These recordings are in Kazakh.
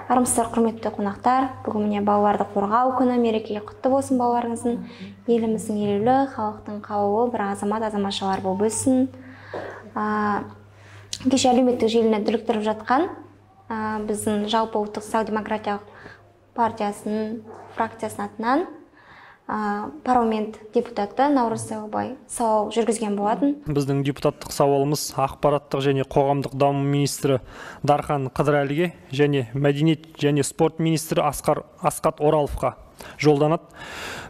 Армысыздар, құрметті қонақтар. Бүгін міне балаларды қорғау күні, мерекеге құтты болсын балаларыңыздың. Еліміздің елеулі, халықтың қалауы бір азамат-азаматшалар болып өссін. Кеше әлеуметтік желіні дүрліктіріп жатқан біздің жалпы ұлттық социал-демократиялық партиясының фракциясының атынан парламент депутаты Наурыз Сайлаубай сауал жүргізген болатын. Біздің депутаттық сауалымыз ақпараттық және қоғамдық даму министрі Дархан Қыдырәліге және мәдениет және спорт министрі Асқат Ораловқа жолданады.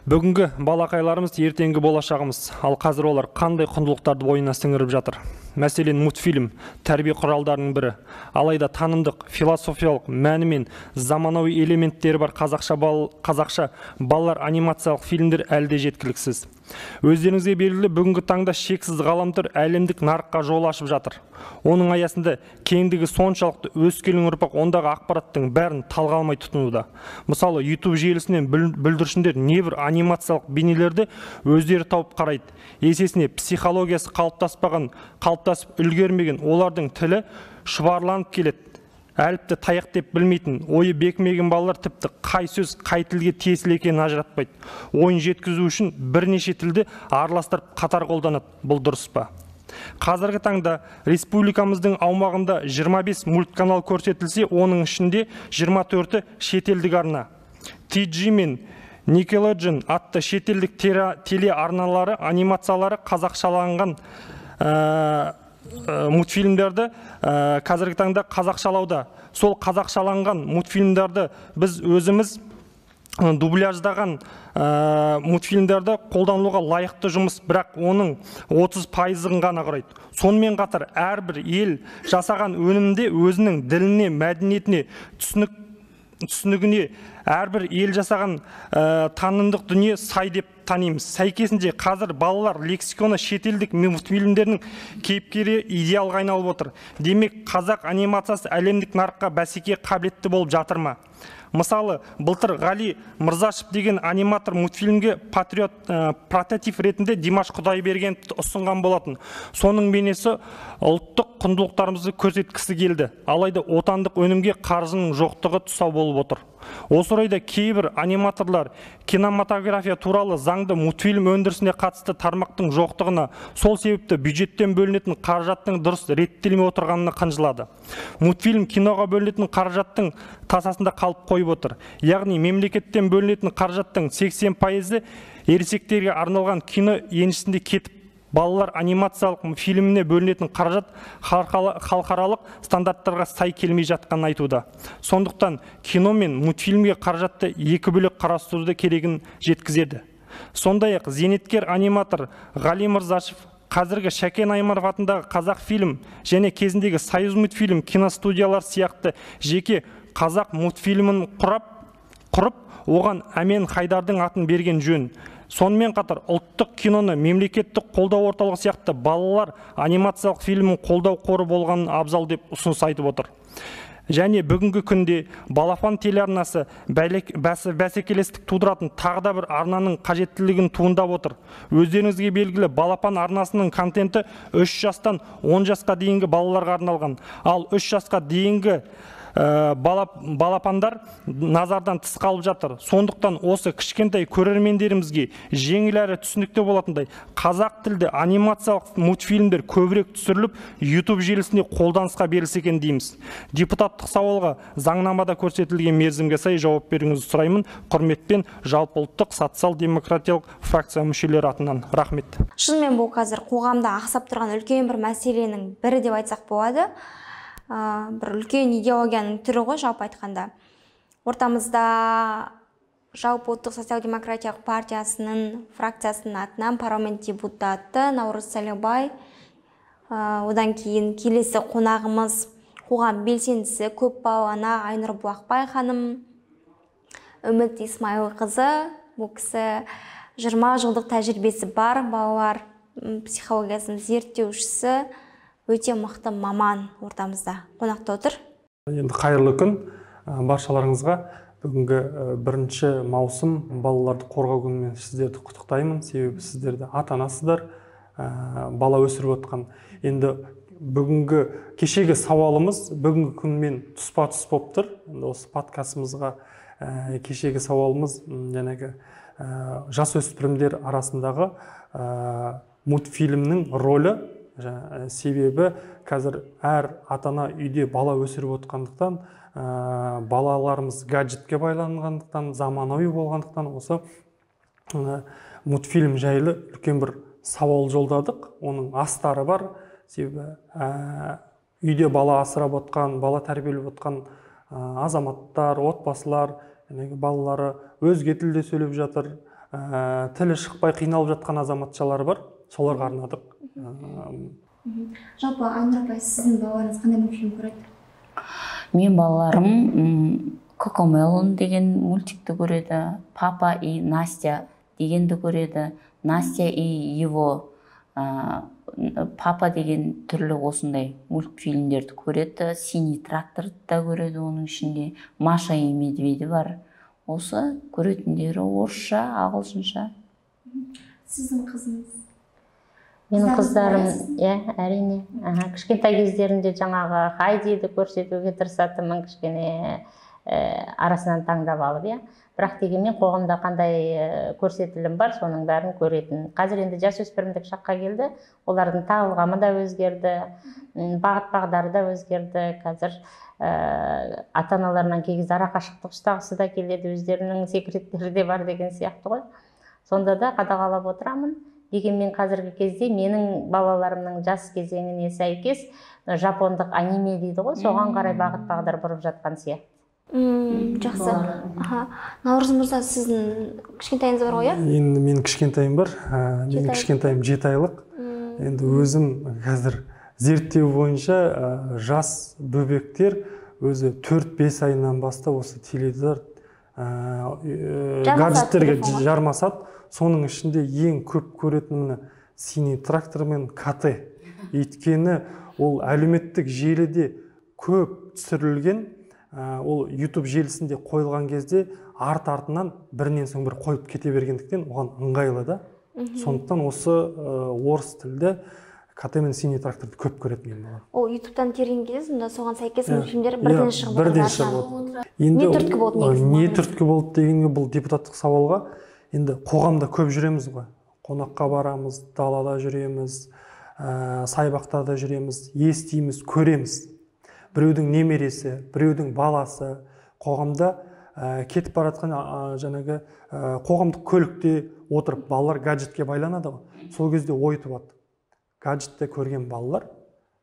Бүгінгі балақайларымыз ертеңгі болашағымыз, ал қазір олар қандай құндылықтарды бойына сіңіріп жатыр? Мәселен, мультфильм тәрбие құралдарының бірі. Алайда танымдық, философиялық мәні мен заманауи элементтері бар қазақша балалар анимациялық фильмдер әлде жеткіліксіз. Өздеріңізге белгілі, бүгінгі таңда шексіз ғаламтор әлемдік нарыққа жол ашып жатыр. Оның аясында кеңдігі соншалықты өскелең ұрпақ ондағы ақпараттың бәрін талға алмай тұтынуда. Мысалы, YouTube желісінен бүлдіршіндер небір анимациялық бейнелерді өздері тауып қарайды. Есесіне психологиясы қалыптасып үлгермеген олардың тілі шұбарланып келеді. Әліпті таяқ деп білмейтін, ойы бекмеген балалар тіпті қай сөз, қай тілге тиесілі екенін ажыратпайды. Ойын жеткізу үшін бірнеше тілді араластырып қатар қолданады. Бұл дұрыс па? Қазіргі таңда республикамыздың аумағында 25 мультканал көрсетілсе, оның ішінде 24-і шетелдік арна. TG мен Nickelodeon атты шетелдік телеарналары анимациялары қазақшаланған мультфильмдерді қазіргі таңда қазақшалауда. Сол қазақшаланған мультфильмдерді біз өзіміз дубляждаған мультфильмдерді қолдануға лайықты жұмыс, бірақ оның 30%-ын ғана құрайды. Сонымен қатар әрбір ел жасаған өнімде өзінің діліне, мәдениетіне, түсінігіне әрбір ел жасаған танымдық дүние сай деп танимыз. Сәйкесінде қазір балалар лексиконы шетелдік мультфильмдердің кейіпкері идеалға айналып отыр. Демек, қазақ анимациясы әлемдік нарыққа бәсекеге қабілетті болып жатыр ма? Мысалы, былтыр Ғали Мырзашев деген аниматор мультфильмге прототип ретінде Димаш Құдайбергеновті ұсынған болатын. Соның бейнесі ұлттық құндылықтарымызды көрсеткісі келді. Алайда отандық өнімге қаржының жоқтығы тұсау болып отыр. Осы орайда кейбір аниматорлар кинематография туралы заңды мультфильм өндірісіне қатысты тармақтың жоқтығына, сол себепті бюджеттен бөлінетін қаражаттың дұрыс реттелмей отырғанына қынжылады. Мультфильм киноға бөлінетін қаражаттың тасасында қалып қойып отыр. Яғни мемлекеттен бөлінетін қаражаттың 80%-і ересектерге арналған кино еншісінде кетіп, балалар анимациялық фильміне бөлінетін қаражат халықаралық стандарттарға сай келмей жатқанын айтуда. Сондықтан кино мен мультфильмге қаражатты екі бөлек қарастыруды керегін жеткізеді. Сондай-ақ зейнеткер аниматор Ғали Мырзашев қазіргі Шәкен Айманов атындағы Қазақфильм және кезіндегі Союз мультфильм киностудиялар сияқты жеке қазақ мультфильмін құрып, оған Әмен Хайдардың атын берген жөн. Сонымен қатар ұлттық киноны мемлекеттік қолдау орталығы сияқты балалар анимациялық фильмін қолдау қоры болғанын абзал деп ұсыныс айтып отыр. Және бүгінгі күнде Балапан телеарнасы бәсекелестік тудыратын тағы да бір арнаның қажеттілігін туындап отыр. Өздеріңізге белгілі, Балапан арнасының контенті 3 жастан 10 жасқа дейінгі балаларға арналған. Ал 3 жасқа дейінгі балапандар назардан тыс қалып жатыр. Сондықтан осы кішкентай көрермендерімізге жеңіл әрі түсінікті болатындай қазақ тілді анимациялық мультфильмдер көбірек түсіріліп, YouTube желісінде қолданысқа берілсе екен дейміз. Депутаттық сауалға заңнамада көрсетілген мерзімге сай жауап беруіңізді сұраймын. Құрметпен жалпы ұлттық социал-демократиялық фракция мүшелері атынан. Рахмет. Шынымен бұл қазір қоғамда ақсап тұрған үлкен бір мәселенің бірі деп айтсақ болады. Бір үлкен идеологияның түрі ғой, жалпы айтқанда. Ортамызда жалпы ұлттық социал-демократиялық партиясының фракциясының атынан парламент депутаты Наурыз Сайлаубай, одан кейін келесі қонағымыз қоғам белсендісі көпбалалы ана Айнұр Бұлақбай ханым, Үміт Исмайылқызы. Бұл кісі 20 жылдық тәжірибесі бар, балалар психологиясын зерттеушісі, өте мықты маман ортамызда қонақта отыр. Енді қайырлы күн баршаларыңызға. Бүгінгі 1 маусым балаларды қорғау күнімен сіздерді құттықтаймын. Себебі сіздерді ата-анасыздар, бала өсіріп отқан. Енді бүгінгі кешегі сауалымыз бүгінгі күнмен тұспа тұс болып тұр. Осы подкастымызға кешегі сауалымыз жаңағы жасөспірімдер арасындағы мультфильмнің рөлі. Себебі қазір әр ата-ана үйде бала өсіріп отқандықтан, балаларымыз гаджетке байланғандықтан, заманауи болғандықтан осы мультфильм жайлы үлкен бір сауал жолдадық. Оның астары бар. Себебі үйде бала асырап отқан, бала тәрбиелеп отқан азаматтар, отбасылар, балалары өзге тілде сөйлеп жатыр, тілі шықпай қиналып жатқан азаматшалар бар. Соларға арнадық. Жалпы Айнұр апай, сіздің балаларыңыз қандай мультфильм көреді? Мен балаларым Кокомелон деген мультикті көреді, Папа и Настя дегенді көреді, Настя и его Папа деген түрлі осындай мультфильмдерді көреді, Синий тракторды да көреді, оның ішінде Маша и Медведи бар. Осы көретіндері орысша, ағылшынша. Сіздің қызыңыз? Менің қыздарым, әрине, кішкентай кездерінде жаңағы Хайдиді көрсетуге тырысатынмын, кішкене арасынан таңдап алып, бірақ дегенмен қоғамда қандай көрсетілім бар, соның бәрін көретін. Қазір енді жасөспірімдік шаққа келді, олардың тағылғамы да өзгерді, бағыт-бағдары да өзгерді. Қазір ата-аналарынан кей кезде арақашықтық ұстағысы да келеді, өздерінің секреттері де бар деген сияқты ғой. Сонда да қадағалап отырамын. Дегенмен қазіргі кезде менің балаларымның жас кезеңіне сәйкес жапондық аниме дейді ғой, соған қарай бағыт-бағдар бұрып жатқан сияқты. Жақсы. Наурыз мырза, сіздің кішкентайыңыз бар ғой, Енді мен кішкентайым бар. Менің кішкентайым 7 айлық. Енді өзім қазір зерттеу бойынша жас бөбектер өзі 4-5 айынан бастап осы теледидар гаджеттерге жармасады. Соның ішінде ең көп көретіні Синий трактор мен КТ. Өйткені ол әлеуметтік желіде көп түсірілген, ол YouTube желісінде қойылған кезде арт-артынан бірінен соң бір қойып кете бергендіктен оған ыңғайлы да. Сондықтан осы орыс тілді КТ мен Синий тракторды көп көретін болар. Ол YouTube-тан терген кезде, сонда соған сәйкес мультфильмдер бірден шығып отырды. Бірден шығып отырды. Не түрткі болды негізі? Не түрткі болды дегенге бұл депутаттық сауалға. Енді қоғамда көп жүреміз ғой. Қонаққа барамыз, далада жүреміз, сайбақтарда жүреміз, естиміз, көреміз. Біреудің немересі, біреудің баласы қоғамда кетіп баратқан жаңағы қоғамдық көлікте отырып балалар гаджетке байланады ғой. Сол кезде ой туады. Гаджетте көрген балалар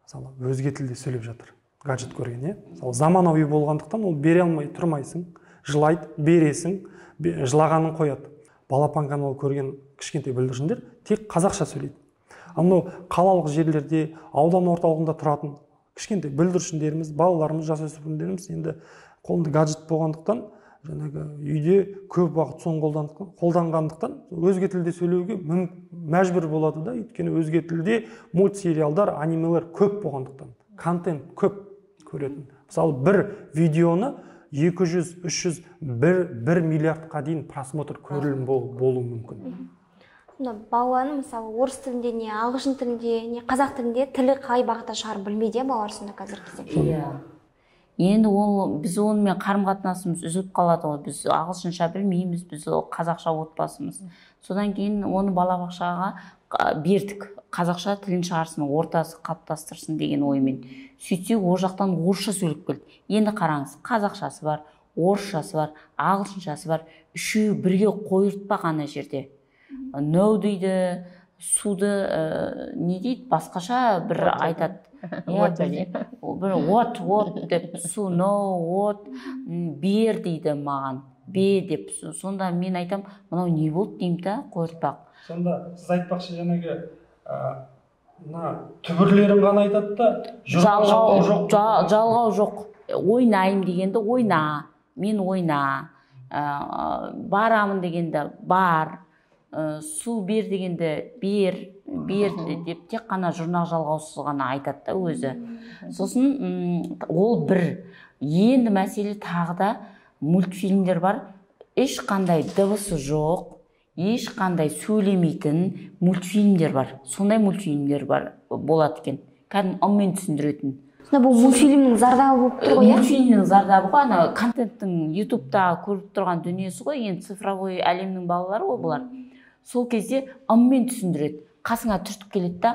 мысалы өзге тілде сөйлеп жатыр. Гаджет көрген, мысалы заманауи болғандықтан ол бере алмай тұрмайсың, жылайды, бересің, жылағанын қояды. Балапан канал көрген кішкентай бүлдіршіндер тек қазақша сөйлейді. Анау қалалық жерлерде, аудан орталығында тұратын кішкентай бүлдіршіндеріміз, балаларымыз, жасөспірімдеріміз енді қолында гаджет болғандықтан, жаңағы үйде көп уақыт соны қолданғандықтан өзге тілде сөйлеуге мәжбүр болады да, өйткені өзге тілде мультсериалдар, анимелер көп болғандықтан, контент көп көретін. Мысалы бір видеоны 200-300 1 миллиардқа дейін просмотр көрілім болуы мүмкін. Баланы мысалы орыс тілінде, не ағылшын тілінде, не қазақ тілінде тілі қай бағытта шығарып білмейді балалар сонда қазіргі кезде. Енді біз онымен қарым-қатынасымыз үзіліп қалады ғой. Біз ағылшынша білмейміз, біз қазақша отбасымыз. Содан кейін оны балабақшаға бердік. Қазақша тілін шығарсын, ортасы қалыптастырсын деген оймен. Сөйтсе, ол жақтан орысша сөйлеп келді. Енді қараңыз, қазақшасы бар, орысшасы бар, ағылшыншасы бар. Үшеуі бірге қойыртпақ ана жерде. No дейді, суды не дейді, басқаша бір айтады. What деп, су, no, what, бер дейді маған, бе деп. Сонда мен айтам, мынау не болды деймін да, қойыртпақ. Сонда сіз айтпақшы жаңағы түбірлерін ғана айтады да, жалғау жоқ. Ойнайым дегенді ойна, мен ойна, барамын дегенді бар, су бер дегенді бер деп тек қана жұрнақ жалғаусыз ғана айтады да өзі. Сосын ол бір. Енді мәселе тағы да мультфильмдер бар, ешқандай дыбысы жоқ, ешқандай сөйлемейтін мультфильмдер бар. Сондай мультфильмдер бар болады екен. кәдімгі ыммен түсіндіретін. Бұл мультфильмнің зардабы болып тұр ғой, мультфильмнің зардабы ғой, ана контенттің ютубта көріп тұрған дүниесі ғой, енді цифровой әлемнің балалары ғой бұлар. Сол кезде ыммен түсіндіреді, қасыңа түртіп келеді да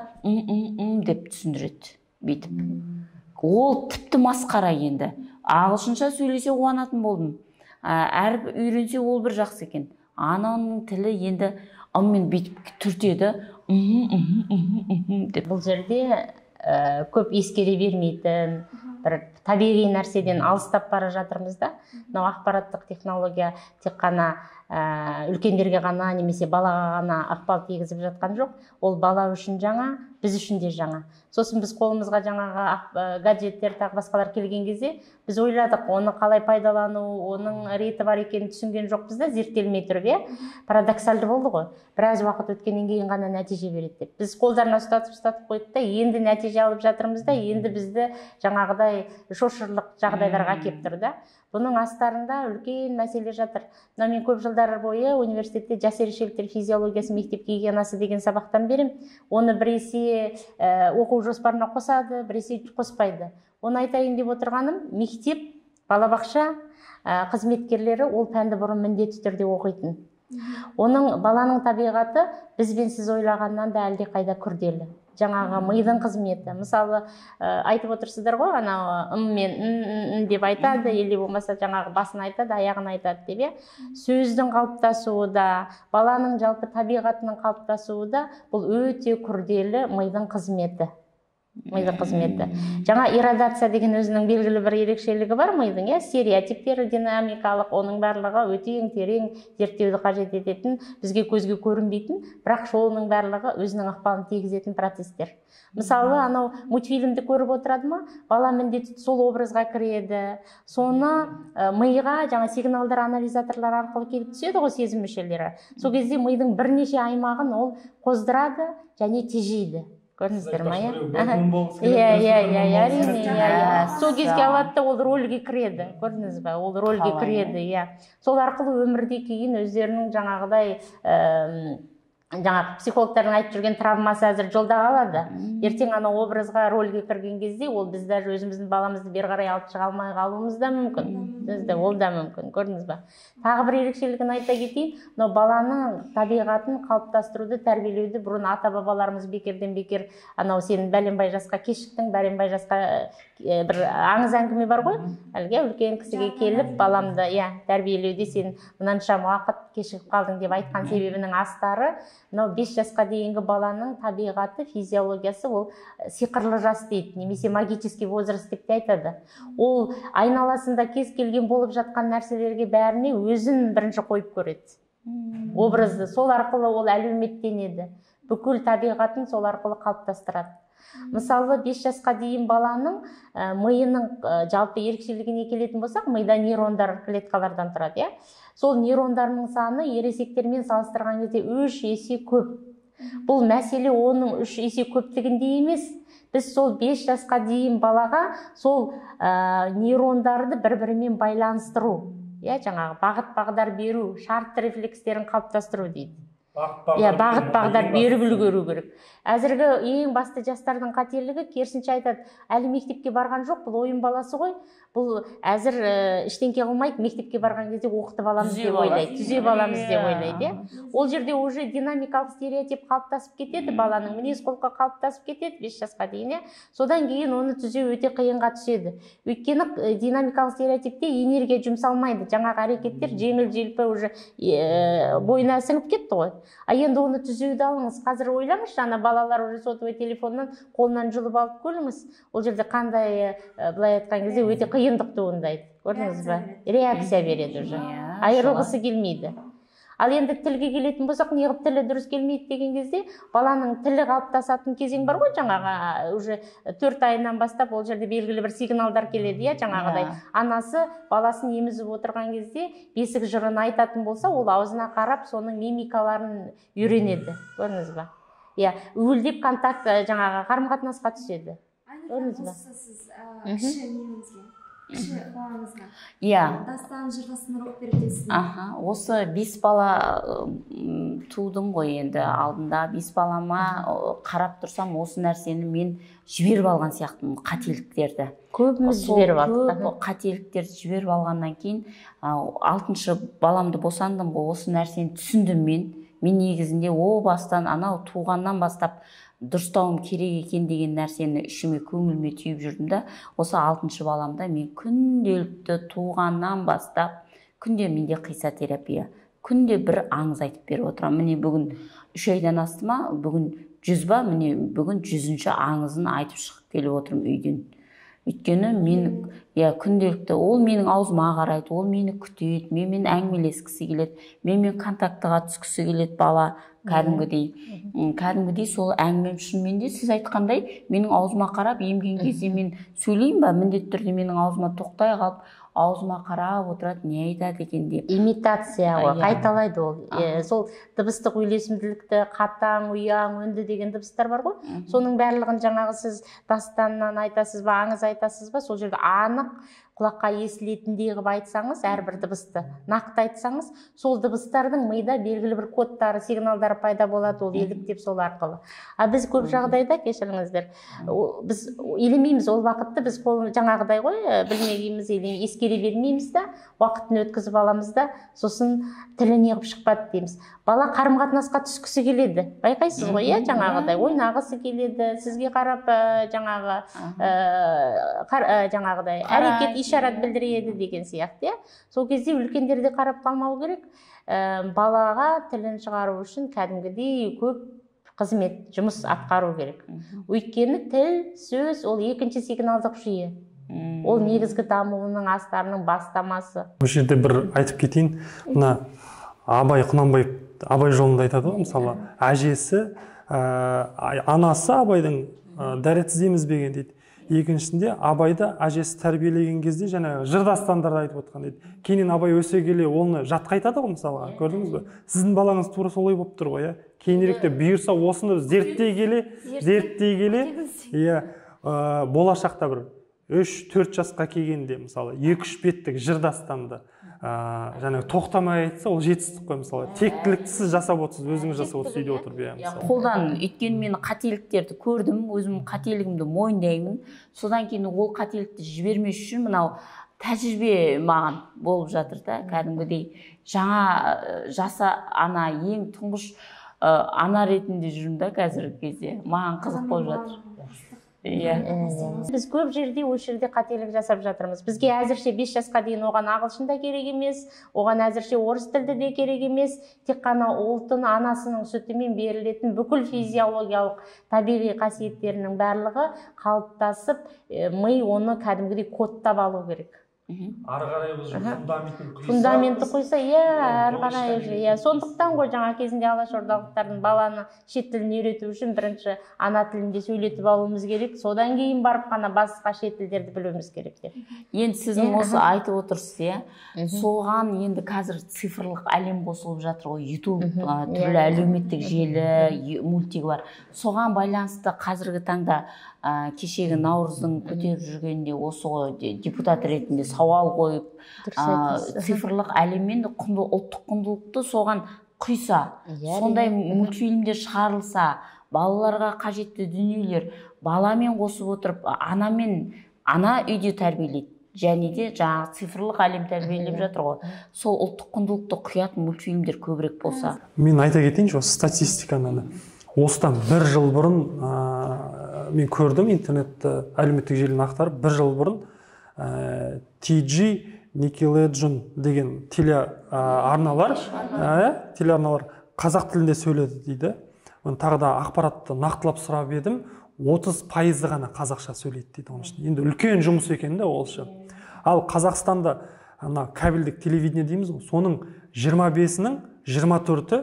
деп түсіндіреді бүйтіп. Ол тіпті масқара. Енді ағылшынша сөйлесе қуанатын болдым, әріп үйренсе ол бір жақсы екен. Ананың тілі енді ыммен бүйтіп түртеді, деп. Бұл жерде көп ескере бермейтін, бір табиғи нәрседен алыстап бара жатырмыз да. Мынау ақпараттық технология тек қана үлкендерге ғана немесе балаға ғана ықпал тигізіп жатқан жоқ. Ол бала үшін жаңа, біз үшін де жаңа. Сосын біз қолымызға жаңағы гаджеттер тағы басқалар келген кезде біз ойладық, оны қалай пайдалану, оның реті бар екенін түсінген жоқпыз да, зерттелмей тұрып, парадоксалды болды ғой. Біраз уақыт өткеннен кейін ғана нәтиже береді деп. Біз қолдарына ұстатып қойдық та, енді нәтиже алып жатырмыз да, енді бізді жаңағыдай шошырлық жағдайларға әкеп тұр да. Бұның астарында үлкен мәселе жатыр. Мен көп жылдар бойы университетте жас ерекшеліктер физиологиясы, мектеп гигиенасы деген сабақтан берем. Оны біресе оқу жоспарына қосады, біресе қоспайды. Оны айтайын деп отырғаным, мектеп, балабақша қызметкерлері ол пәнді бұрын міндетті түрде оқитын. Оның баланың табиғаты бізбен сіз ойлағаннан да әлде қайда күрделі. Жаңағы мидың қызметі. Мысалы, айтып отырсыздар ғой, ана мен деп айтады, елде болмаса жаңағы басын айтады, аяғын айтады деп. Сөздің қалыптасуы да, баланың жалпы табиғатының қалыптасуы да бұл өте күрделі мидың қызметі. Жаңа иррадация деген өзінің белгілі бір ерекшелігі бар мидың, стереотиптері динамикалық, оның барлығы өте терең зерттеуді қажет ететін, бізге көзге көрінбейтін, бірақ оның барлығы өзінің ықпалын тигізетін процестер. Мысалы, анау мультфильмді көріп отырады ма, бала міндетті сол образға кіреді, соны миға жаңа сигналдар анализаторлар арқылы келіп түседі ғой, сезім мүшелері. Сол кезде мидың бірнеше аймағын ол қоздырады және тежейді. Көрдіңіздер ма? Сол кезге алады да ол рөлге кіреді. Көрдіңіз ба? Ол рөлге кіреді. Сол арқылы өмірде кейін өздерінің жаңағыдай психологтардың айтып жүрген травмасы әзір жолда қалады. Ертең ана образға, рөлге кірген кезде ол біз даже өзіміздің баламызды бері қарай алып шыға алмай қалуымыз да мүмкін. Ол да мүмкін. Көрдіңіз ба? Тағы бір ерекшелігін айта кетейін, баланың табиғатын қалыптастыруды, тәрбиелеуді бұрын ата-бабаларымыз бекерден бекер, анау сен бәленбай жасқа кешіктің, бәленбай жасқа бір аңыз әңгіме бар ғой, әлгі үлкен кісіге келіп баламды тәрбиелеуде сен мынанша уақыт кешігіп қалдың деп айтқан себебінің астары, мынау 5 жасқа дейінгі баланың табиғаты, физиологиясы ол сиқырлы жас дейді, немесе магический возраст деп те айтады. Ол айналасында кез келген болып жатқан нәрселерге бәріне өзін бірінші қойып көреді. Образды сол арқылы ол әлеуметтенеді. Бүкіл табиғатын сол арқылы қалыптастырады. Мысалы, 5 жасқа дейін баланың миының жалпы ерекшелігіне келетін болсақ, мида нейрондар клеткалардан тұрады. Сол нейрондарының саны ересектермен салыстырған кезде 3 есе көп. Бұл мәселе оның 3 есе көптігінде емес. Біз сол 5 жасқа дейін балаға сол нейрондарды бір-бірімен байланыстыру, жаңағы бағыт-бағдар беру, шартты рефлекстерін қалыптастыру дейді. Бағыт-бағдар беріп үлгеру керек. Әзіргі ең басты жастардың қателігі керісінше айтады, әлі мектепке барған жоқ, бұл ойын баласы ғой, бұл әзір іштеңке қылмайды, мектепке барған кезде оқытып аламыз деп ойлайды, түзеп аламыз деп ойлайды. Ол жерде уже динамикалық стереотип қалыптасып кетеді, баланың мінез-құлқы қалыптасып кетеді 5 жасқа дейін. Содан кейін оны түзеу өте қиынға түседі. Өйткені динамикалық стереотипте энергия жұмсалмайды, жаңағы әрекеттер жеңіл-желпі уже бойына сіңіп кетті ғой. Енді оны түзеуді алыңыз. Қазір ойлаңызшы, ана балалар уже сотовый телефоннан қолынан жұлып алып көріңіз. Ол жерде қандай, былай айтқан кезде өте қиындық туындайды. Көрдіңіз бе? Реакция береді уже. Айырылғысы келмейді. Ал енді тілге келетін болсақ, неғып тілі дұрыс келмейді деген кезде, баланың тілі қалыптасатын кезең бар ғой, жаңағы уже 4 айынан бастап ол жерде белгілі бір сигналдар келеді, жаңағыдай. Анасы баласын емізіп отырған кезде бесік жырын айтатын болса, ол аузына қарап, соның мимикаларын үйренеді. Көрдіңіз бе? Уілдеп контакт, жаңағы қарым-қатынасқа түседі. Көрдіңіз бе? кіші балаңызға дастан жырғасындар оқып береді сізге. Осы 5 бала тудым ғой енді алдында. 5 балама қарап тұрсам осы нәрсені мен жіберіп алған сияқтымын, қателіктерді. Көбіміз жіберіп алдық. Көп қателіктерді жіберіп алғаннан кейін 6-шы баламды босандым ғой, осы нәрсені түсіндім мен. Мен негізінде о бастан анау туғаннан бастап дұрыстауым керек екен деген нәрсені ішіме көңіліме түйіп жүрдім да, осы 6-шы баламда мен күнделікті туғаннан бастап күнде менде қиса терапия, күнде бір аңыз айтып беріп отырамын. Міне бүгін 3 айдан асты ма, бүгін 100 ба, міне бүгін 100-ші аңызын айтып шығып келіп отырмын үйден. Өйткені мен күнделікті ол менің аузыма қарайды, ол мені күтеді, менімен әңгімелескісі келеді, менімен контактыға түскісі келеді бала. Кәдімгідей сол әңгімем шынымен де сіз айтқандай менің аузыма қарап емген кезде мен сөйлеймін ба, міндетті түрде менің аузыма тоқтай қалып аузыма қарап отырады, не айтады екен деп. Имитация ғой, қайталайды ол. Сол дыбыстық үйлесімділікті, қатаң, ұяң, үнді деген дыбыстар бар ғой. Соның барлығын жаңағы сіз дастаннан айтасыз ба, аңыз айтасыз ба, сол жерде анық құлаққа естілетіндей қылып айтсаңыз, әрбір дыбысты нақты айтсаңыз, сол дыбыстардың мида белгілі бір кодтары, сигналдары пайда болады, ол еліктеп сол арқылы. Біз көп жағдайда, кешіріңіздер, біз елемейміз, ол уақытты біз жаңағыдай ғой, білмегейміз, ескере бермейміз да, уақытын өткізіп аламыз да, сосын тілі неғып шықпады дейміз. Бала қарым-қатынасқа түскісі келеді, байқайсыз ғой, жаңағыдай ойнағысы келеді, сізге қарап жаңағыдай әрекет ишарат білдіреді деген сияқты. Сол кезде үлкендерде қарап қалмау керек. Балаға тілін шығару үшін кәдімгідей көп қызмет, жұмыс атқару керек. Өйткені тіл, сөз ол екінші сигналдық жүйе. Ол негізгі дамуының астарының бастамасы. Бұл жерде бір айтып кетейін. Мына Абай Құнанбаев Абай жолында айтады ғой, мысалы, әжесі, анасы Абайдың дәретсіз емізбеген дейді. Екіншісінде Абайды әжесі тәрбиелеген кезде жаңағы жыр дастандарды айтып отқан дейді. Кейіннен Абай өсе келе оны жатқа айтады ғой, мысалға, көрдіңіз бе? Сіздің балаңыз тура солай болып тұр ғой, кейініректе бұйырса осыны зерттей келе, болашақта бір 3-4 жасқа келгенде, мысалы, 2-3 беттік жыр дастанды жаңағы тоқтамай айтса, ол жетістік қой, мысалы. Тектілікті сіз жасап отырсыз, өзіңіз жасап отырсыз, үйде отырып. Қолдан өйткені мен қателіктерді көрдім, өзім қателігімді мойындаймын. Содан кейін ол қателікті жібермес үшін мынау тәжірибе маған болып жатыр да, кәдімгідей жаңа жаса ана, ең тұңғыш ана ретінде жүрмін да қазіргі кезде. Маған қызық болып жатыр. Біз көп жерде осы жерде қателік жасап жатырмыз. Бізге әзірше 5 жасқа дейін оған ағылшын да керек емес, оған әзірше орыс тілді де керек емес, тек қана ұлтын анасының сүтімен берілетін бүкіл физиологиялық табиғи қасиеттерінің барлығы қалыптасып, ми оны кәдімгідей кодтап алу керек. Ары қарай фундаменті қойса, ары қарай. Сондықтан ғой жаңа кезінде алашордалықтардың баланы шет тілін үйрету үшін бірінші ана тілінде сөйлетіп алуымыз керек, содан кейін барып қана басқа шет тілдерді білуіміз керек деп. Енді сіздің осы айтып отырсыз, соған енді қазір цифрлық әлем қосылып жатыр ғой, YouTube, түрлі әлеуметтік желі, мультик бар. Соған байланысты қазіргі таңда кешегі Наурыздың көтеріп жүргенде осы депутат ретінде сауал қойып, цифрлық әлеммен ұлттық құндылықты соған құйса, сондай мультфильмдер шығарылса, балаларға қажетті дүниелер баламен қосып отырып, ана үйде тәрбиелейді. Және де жаңағы цифрлық әлем тәрбиелеп жатыр ғой. Сол ұлттық құндылықты құятын мультфильмдер көбірек болса. Мен айта кетейінші, статистиканы. Осыдан 1 жыл бұрын мен көрдім интернетті, әлеуметтік желіні ақтарып, 1 жыл бұрын TG Nickelodeon деген телеарналар қазақ тілінде сөйледі дейді. Тағы да ақпаратты нақтылап сұрап едім, 30% ғана қазақша сөйлейді дейді. Енді үлкен жұмыс екен де ол үшін. Ал Қазақстанда кабельдік телевидение дейміз ғой, соның 25-інің 24-і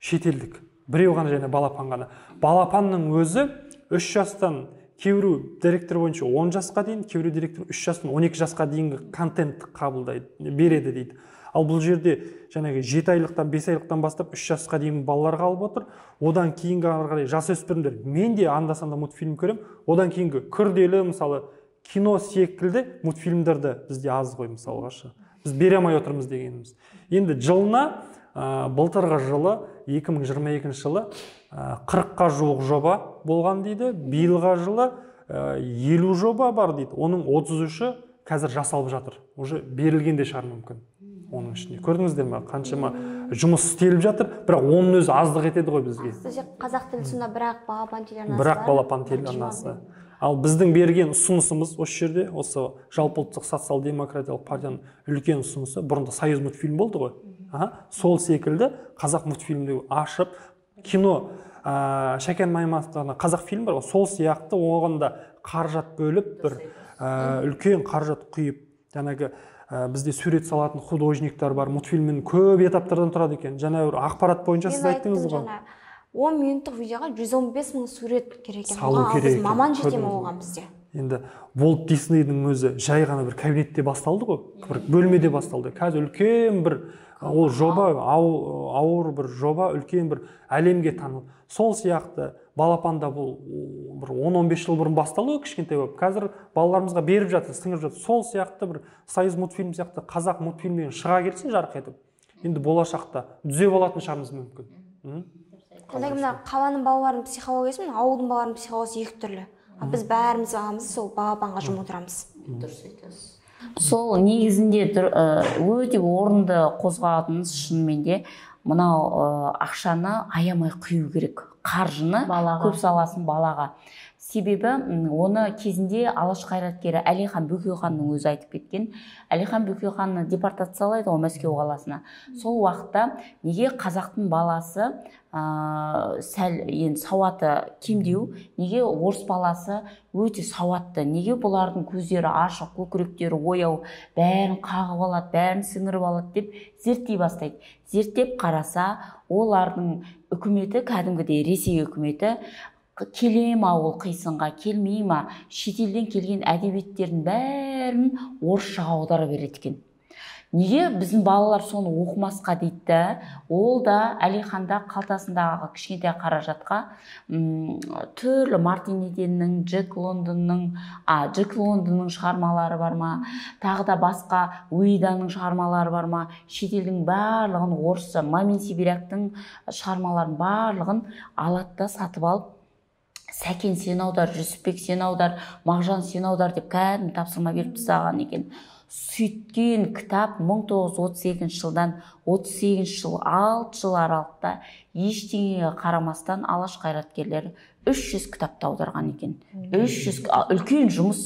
шетелдік. Біреу ғана және балапан ғана. Балапанның өзі 3 жастан, кейбірі директор бойынша 10 жасқа дейін, кейбірі директор 3 жастан 12 жасқа дейінгі контент қабылдайды, береді дейді. Ал бұл жерде жаңағы 7 айлықтан 5 айлықтан бастап 3 жасқа дейін балалар қалып отыр. Одан кейінгі қарай жасөспірімдер. Мен де анда-санда мультфильм көрем. Одан кейінгі күрделі, мысалы, кино секілді мультфильмдерді бізде аз ғой мысалға шы. Біз бере алмай отырмыз дегеніміз. Енді жылына былтырғы жылы 2022 жылы 40-қа жуық жоба болған дейді. Биылға жылы 50 жоба бар дейді. Оның 33-і қазір жасалып жатыр. Уже берілген де шығар мүмкін. Оның ішінде көрдіңіздер ме, қаншама жұмыс істеліп жатыр, бірақ оның өзі аздық етеді ғой бізге. Қазақ тілі сонда бірақ балапан телеарнасы. Бірақ балапан телеарнасы. Ал біздің берген ұсынысымыз осы жерде, осы жалпыұлттық социал-демократиялық партияның үлкен ұсынысы, бұрында Союз мультфильм болды ғой. Сол секілді қазақ мультфильмді ашып, кино Шәкен Маймановтың қазақ фильм бар ғой, сол сияқты оған да қаражат бөліп, бір үлкен қаражат құйып, жаңағы бізде сурет салатын художниктар бар, мультфильмнің көп этаптардан тұрады екен. Жаңа бір ақпарат бойынша сіз айттыңыз ғой. 10 минуттық видеоға 115 мың сурет керек екен. Салу керек. Біз маман жетемі оған бізде. Енді Walt Disneyдің өзі жай ғана бір кабинетте басталды ғой, бір бөлмеде басталды. Қазір үлкен бір ол жоба, ауыр бір жоба, үлкен бір әлемге танылды. Сол сияқты балапанда бұл бір 10-15 жыл бұрын басталды ғой, кішкентай болып. Қазір балаларымызға беріп жатыр, сіңіріп жатыр. Сол сияқты бір Союз мультфильм сияқты қазақ мультфильмден шыға келсе жарық етіп, енді болашақта түзеп алатын шығармыз мүмкін. Онда мына қаланың балаларының психологиясы мен ауылдың балаларының психологиясы екі түрлі. Біз бәріміз ағамыз сол балапанға жұмып отырамыз. Дұрыс айтасыз. Сол негізінде өте орынды қозғадыңыз. Шынымен де мынау ақшаны аямай құю керек, қаржыны көп саласын балаға. Себебі оны кезінде алаш қайраткері Әлихан Бөкейханның өзі айтып кеткен. Әлихан Бөкейханны депортациялайды ғой Мәскеу қаласына. Сол уақытта неге қазақтың баласы сәл енді сауаты кемдеу, неге орыс баласы өте сауатты, неге бұлардың көздері ашық, көкіректері ояу, бәрін қағып алады, бәрін сіңіріп алады деп зерттей бастайды. Зерттеп қараса, олардың үкіметі, кәдімгідей Ресей үкіметі келе ма ол қисынға, келмей ма, шетелден келген әдебиеттердің бәрін орысшаға аудара береді екен. Неге біздің балалар соны оқымасқа дейді? Ол да Әлиханда қалтасындағы кішкентай қаражатқа түрлі Мартин Иденнің, Джек Лондонның шығармалары бар ма, тағы да басқа Уиданың шығармалары бар ма, шетелдің барлығын орысша, Мамин Сибиряктың шығармаларын барлығын алады да сатып алып, Сәкен сен аудар, Жүсіпбек сен аудар, Мағжан сен аудар деп кәдімгі тапсырма беріп тастаған екен. Сөйткен кітап 1932 жылдан 38 жыл, 6 жыл аралықта ештеңеге қарамастан алаш қайраткерлері 300 кітапты аударған екен. 300 үлкен жұмыс.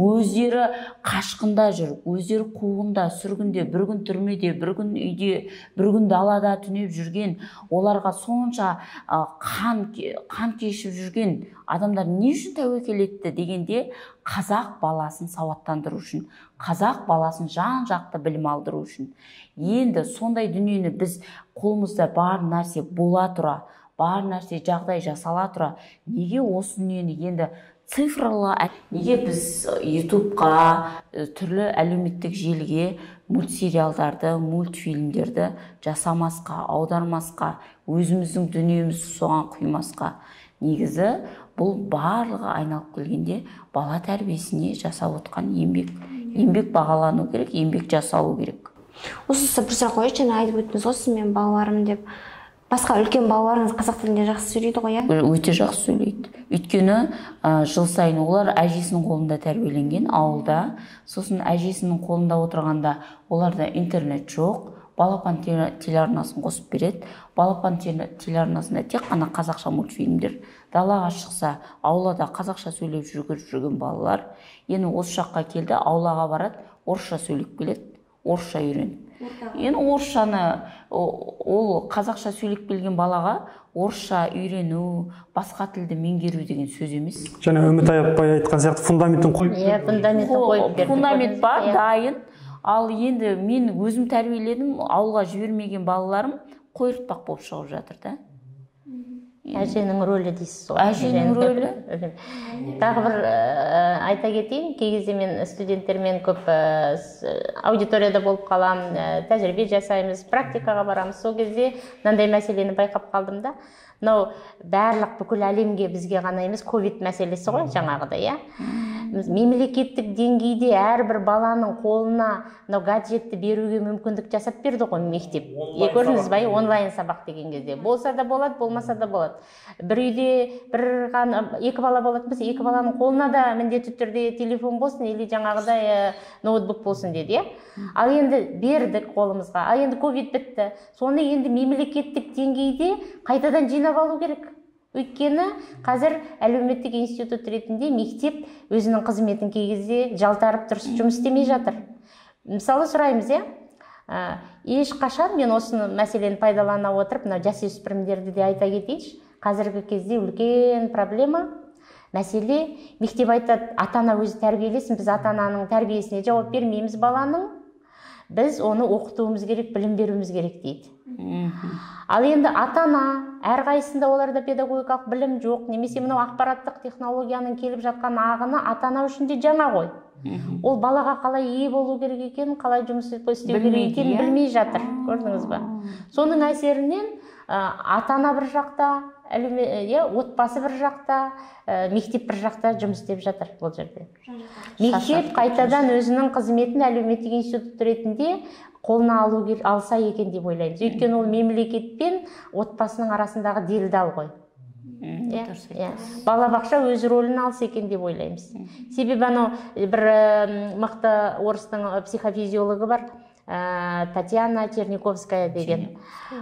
Өздері қашқында жүр, өздері қуғында, сүргінде, бір күн түрмеде, бір күн үйде, бір күн далада түнеп жүрген, оларға сонша қан кешіп жүрген адамдар не үшін тәуекел етті дегенде, қазақ баласын сауаттандыру үшін, қазақ баласын жан-жақты білім алдыру үшін. Енді сондай дүниені біз қолымызда бар нәрсе бола тұра, бар нәрсе жағдай жасала тұра, неге осы дүниені енді цифрлы, неге біз ютубқа, түрлі әлеуметтік желіге мультсериалдарды, мультфильмдерді жасамасқа, аудармасқа, өзіміздің дүниемізді соған құймасқа? Негізі бұл барлығы айналып келгенде бала тәрбиесіне жасап отқан еңбек. Еңбек бағалану керек, еңбек жасалу керек. Осы бір сұрақ қойшы, жаңа айтып өттіңіз ғой, сіз мен балаларым деп. Басқа үлкен балаларыңыз қазақ тілінде жақсы сөйлейді ғой, иә? Өте жақсы сөйлейді. Өйткені жыл сайын олар әжесінің қолында тәрбиеленген ауылда, сосын әжесінің қолында отырғанда оларда интернет жоқ, балапан телеарнасын қосып береді. Балапан телеарнасында тек қана қазақша мультфильмдер. Далаға шықса, аулада қазақша сөйлеп жүрген балалар. Енді осы жаққа келді, аулаға барады, орысша сөйлеп келеді, орысша үйренеді. Енді орысшаны, ол қазақша сөйлеп келген балаға орысша үйрену, басқа тілді меңгеру деген сөз емес. Және Үмітай апай айтқан сияқты фундаментін қойып. Иә, фундаментін қойып берді. Фундамент бар, дайын. Ал енді мен өзім тәрбиеледім, ауылға жібермеген балаларым қойыртпақ болып шығып жатыр да. Әженің рөлі дейсіз ғой. Әженің рөлі. Тағы бір айта кетейін, кей кезде мен студенттермен көп аудиторияда болып қалам, тәжірибе жасаймыз, практикаға барамыз. Сол кезде мынандай мәселені байқап қалдым да. Мынау барлық бүкіл әлемге бізге ғана емес, ковид мәселесі ғой жаңағыда, иә. Мемлекеттік деңгейде әрбір баланың қолына мынау гаджетті беруге мүмкіндік жасап берді ғой мектеп. Көрдіңіз бе, онлайн сабақ деген кезде. Болса да болады, болмаса да болады. Бір үйде екі бала болатын болса, екі баланың қолына да міндетті түрде телефон болсын, или жаңағыдай ноутбук болсын деді. Ал енді бердік қолымызға. Ал енді ковид бітті. Соны енді мемлекеттік деңгейде қайтадан жинап алу керек. Өйткені қазір әлеуметтік институт ретінде мектеп өзінің қызметін кей кезде жалтарып дұрыс жұмыс істемей жатыр. Мысалы сұраймыз, ешқашан мен осыны мәселені пайдалана отырып, мына жасөспірімдерді де айта кетейінші. Қазіргі кезде үлкен проблема, мәселе, мектеп айтады, ата-ана өзі тәрбиелесін, біз ата-ананың тәрбиесіне жауап бермейміз баланың, біз оны оқытуымыз керек, білім беруіміз керек дейді. Ал енді ата-ана, әрқайсында оларда педагогикалық білім жоқ, немесе мынау ақпараттық технологияның келіп жатқан ағыны ата-ана үшін де жаңа ғой. Ол балаға қалай ие болу керек екен, қалай жұмыс істеу керек екенін білмей жатыр. Көрдіңіз ба? Соның әсерінен ата-ана бір жақта, отбасы бір жақта, мектеп бір жақта жұмыс істеп жатыр бұл жерде. Мектеп қайтадан өзінің қызметін әлеуметтік институт ретінде қолына алса екен деп ойлаймыз. Өйткені ол мемлекет пен отбасының арасындағы делдал ғой. Балабақша өз рөлін алса екен деп ойлаймыз. Себебі анау бір мықты орыстың психофизиологы бар, Татьяна Черниковская деген.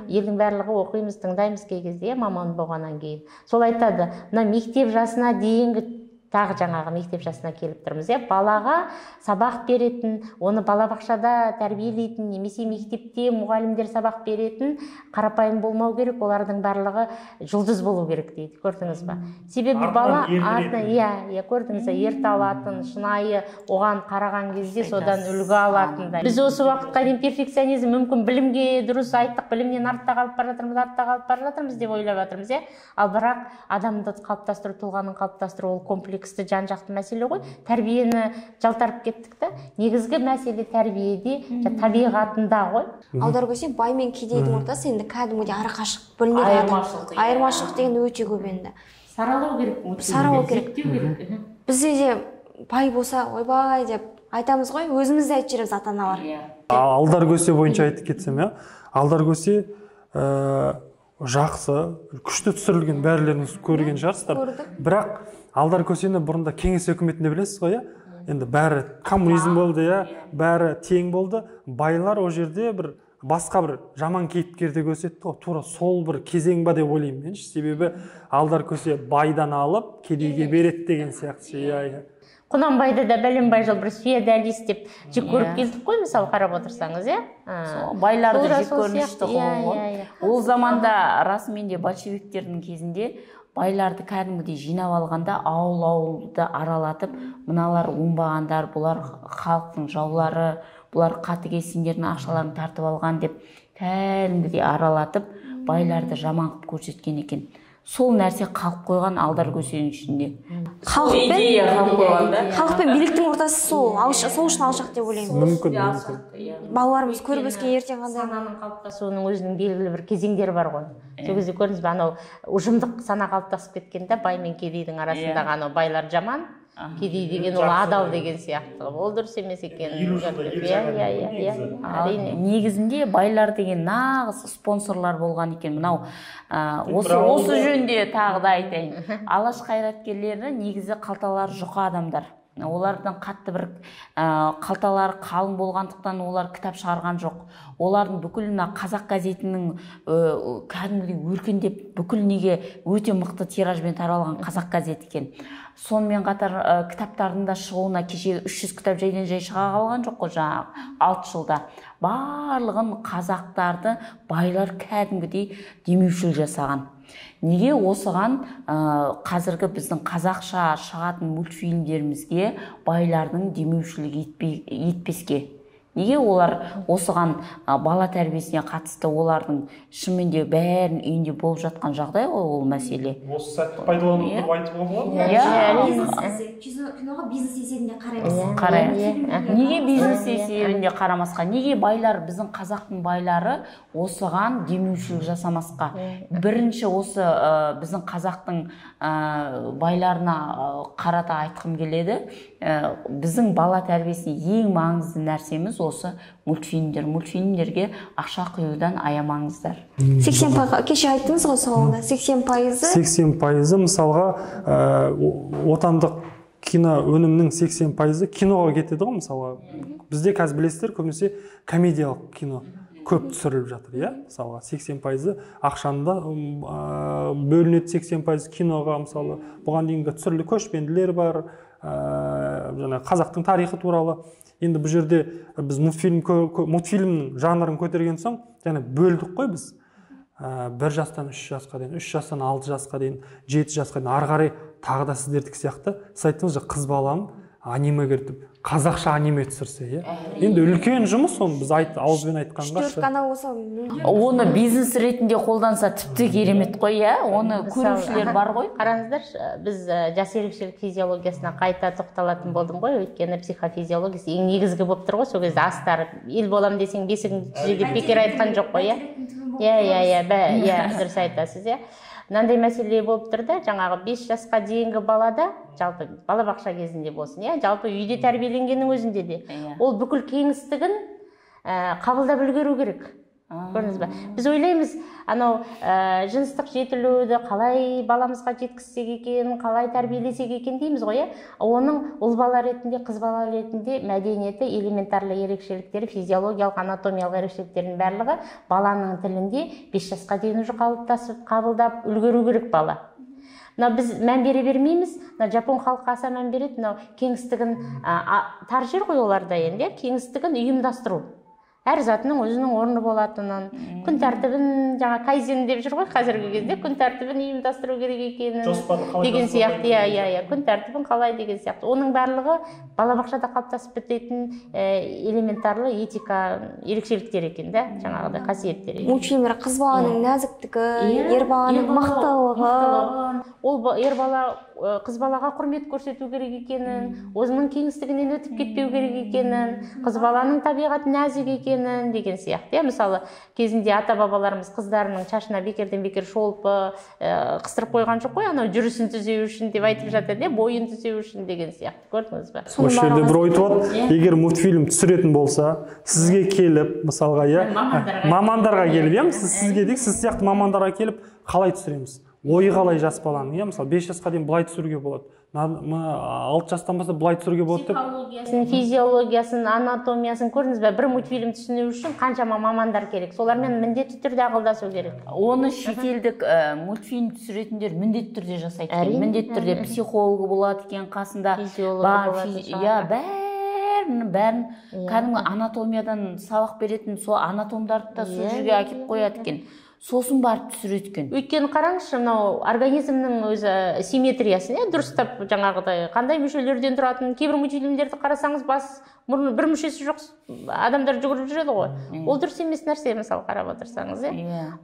Елдің барлығы оқимыз, тыңдаймыз кей кезде, маман болғаннан кейін. Сол айтады, мына мектеп жасына дейінгі, тағы жаңағы мектеп жасына келіп тұрмыз, балаға сабақ беретін, оны балабақшада тәрбиелейтін, немесе мектепте мұғалімдер сабақ беретін қарапайым болмау керек, олардың барлығы жұлдыз болу керек дейді. Көрдіңіз ба? Себебі бала көрдіңіз, ерте алатын, шынайы оған қараған кезде содан үлгі алатындай. Біз осы уақытқа дейін перфекционизм, мүмкін білімге дұрыс айттық, білімнен артта қалып бара жатырмыз деп ойлап жатырмыз, ал бірақ адамды қалыптастыру, тұлғаның қалыптастыру ол комплекс жан-жақты мәселе ғой. Тәрбиені жалтарып кеттік та. Негізгі мәселе тәрбиеде, табиғатында ғой. Алдар көсе, бай мен кедейдің ортасы енді кәдімгідей арақашық бөлінеді. Айырмашылық деген өте көп енді. Саралау керек. Саралау керек. Бізде де бай болса, ойбай деп айтамыз ғой, өзіміз де айтып жүреміз ата-аналар. Алдар көсе бойынша айтып кетсем, алдар көсе жақсы, күшті түсірілген бәрілеріңіз көрген шығарсыздар. Бірақ алдар көсені бұрында кеңес өкіметінде білесіз ғой, енді бәрі коммунизм болды, бәрі тең болды. Байлар о жерде бір басқа бір жаман кейіпкерді көрсетті ғой. Тура сол бір кезең ба деп ойлаймын мен. Себебі алдар көсе байдан алып кедейге береді деген сияқты. Құнанбайды да бәленбай жыл бір феодалист деп жек көріп келдік қой, мысалы қарап отырсаңыз, Байларды жек көрінішті ғой. Ол заманда расымен де большевиктердің кезінде байларды кәдімгідей жинап алғанда ауыл-ауылды аралатып, мыналар оңбағандар, бұлар халықтың жаулары, бұлар қатыгез ақшаларын тартып алған деп кәдімгідей аралатып, байларды жаман қылып көрсеткен екен. Сол нәрсе қалып қойған алдар көсенің ішінде. Халық пен биліктің ортасы сол үшін алшақ деп ойлаймын. Мүмкін. Балаларымыз көріп өскен ертең қандай. Сананың қалыптасуының өзінің белгілі бір кезеңдері бар ғой. Сол кезде көрдіңіз бе, анау ұжымдық сана қалыптасып кеткенде бай мен кедейдің арасындағы анау байлар жаман, кедей деген ол адал деген сияқты. Ол дұрыс емес екен. Негізінде байлар деген нағыз спонсорлар болған екен. Мынау осы жөнде тағы да айтайын. Алаш қайраткерлері негізі қалталары жұқа адамдар. Олардың қатты бір қалталары қалың болғандықтан олар кітап шығарған жоқ. Олардың бүкіл қазақ газетінің кәдімгідей өркендеп бүкіл неге өте мықты тиражбен таралған қазақ газеті екен. Сонымен қатар кітаптардың да шығуына кеше 300 кітап жайдан жай шыға қалған жоқ қой, жаңағы 6 жылда. Барлығын қазақтарды байлар кәдімгідей демеушілік жасаған. Неге осыған қазіргі біздің қазақша шығатын мультфильмдерімізге байлардың демеушілік етпеске? Неге олар осыған бала тәрбиесіне қатысты олардың шынымен де бәрін үйінде болып жатқан жағдай ғой ол мәселе? Осы сәтті пайдаланып тұрып айтуға болады? Киноға бизнес есебінде қараймыз. Неге бизнес есебінде қарамасқа? Неге байлар, біздің қазақтың байлары осыған демеушілік жасамасқа? Бірінші осы біздің қазақтың байларына қарата айтқым келеді. біздің бала тәрбиесіне ең маңызды нәрсеміз осы мультфильмдер. Мультфильмдерге ақша құюдан аямаңыздар. 80%, кеше айттыңыз ғой соңында, 80% мысалға отандық кино өнімнің 80% киноға кетеді ғой. Мысалға бізде қазір білесіздер, көбінесе комедиялық кино көп түсіріліп жатыр, иә? Мысалға 80% ақшанда бөлінеді, 80% киноға. Мысалы бұған дейінгі түсірілі көшпенділер бар, жаңа қазақтың тарихы туралы. Енді бұл жерде біз мультфильмнің жанрын көтерген соң, және бөлдік қой біз. 1 жастан 3 жасқа дейін, 3 жастан 6 жасқа дейін, 7 жасқа дейін, ары қарай тағы да сіздердікі сияқты. Сіз айттыңыз, қыз балам аниме кертіп, қазақша аниме түсірсе, иә? Енді үлкен жұмыс, оны біз ауызбен айтқанға. 4 канал болса, оны бизнес ретінде қолданса тіпті керемет қой, иә? Оны көрушілер бар ғой. Қараңыздар, біз жас ерекшелік физиологиясына қайта тоқталатын болдым ғой, өйткені психофизиологиясы ең негізгі болып тұр ғой. Сол кезде астары ел болам десең бесігіңді түзе деп бекер айтқан жоқ қой, иә? Дұрыс айтасыз, иә? Мынандай мәселе болып тұр да, жаңағы 5 жасқа дейінгі балада, жалпы балабақша кезінде болсын, жалпы үйде тәрбиеленгеннің өзінде де, ол бүкіл кеңістігін қабылдап үлгеру керек. Көрдіңіз бе? Біз ойлаймыз, анау жыныстық жетілуді қалай баламызға жеткізсек екен, қалай тәрбиелесек екен дейміз ғой, оның ұл бала ретінде, қыз бала ретінде мәдениеті, элементарлы ерекшеліктері, физиологиялық, анатомиялық ерекшеліктерінің барлығы баланың тілінде 5 жасқа дейін уже қалыптасып, қабылдап үлгеру керек бала. Біз мән бере бермейміз, жапон халқы аса мән береді, кеңістігін тар жер ғой оларда енді, кеңістігін ұйымдастыру. Әр затының өзінің орны болатынын, күн тәртібін, жаңа кайзен деп жүр ғой қазіргі кезде, күн тәртібін ұйымдастыру керек екенін деген сияқты, күн тәртібін қалай деген сияқты. Оның барлығы балабақшада қалыптасып бітетін элементарлы этика ерекшеліктер екен, жаңағыдай қасиеттер. Мультфильмдер қыз баланың нәзіктігі, ер баланың мақтылығы, ол ер бала қыз балаға құрмет көрсету керек екенін, өзінің кеңістігінен өтіп кетпеу керек екенін, қыз баланың табиғаты нәзік екенін деген сияқты. Мысалы, кезінде ата-бабаларымыз қыздарының шашына бекерден бекер шолпы қыстырып қойған жоқ қой, анау жүрісін түзеу үшін деп айтып жатыр, бойын түзеу үшін деген сияқты. Көрдіңіз бе? Осы жерде бір ой туады, егер мультфильм түсіретін болса, сізге келіп, мысалға, мамандарға келіп, сізге дейік, сіз сияқты мамандарға келіп, қалай түсіреміз? Ойы қалай жас баланың, мысалы 5 жасқа дейін былай түсіруге болады, 6 жастан бастап былай түсіруге болады деп. Психологиясын, физиологиясын, анатомиясын көрдіңіз бе? Бір мультфильм түсіну үшін қаншама мамандар керек. Солармен міндетті түрде ақылдасу керек. Оны шетелдік мультфильм түсіретіндер міндетті түрде жасайды. Міндетті түрде психологы болады екен қасында. Бәрін кәдімгі анатомиядан сабақ беретін, сол анатомдарды да сол жерге әкеп қояды екен. Сосын барып түсіреді екен. Өйткені қараңызшы, мынау организмнің өзі симметриясын, дұрыстап жаңағыдай қандай мүшелерден тұратын, кейбір мультфильмдерді қарасаңыз бір мүшесі жоқ адамдар жүгіріп жүреді ғой. Ол дұрыс емес нәрсе, мысалы қарап отырсаңыз,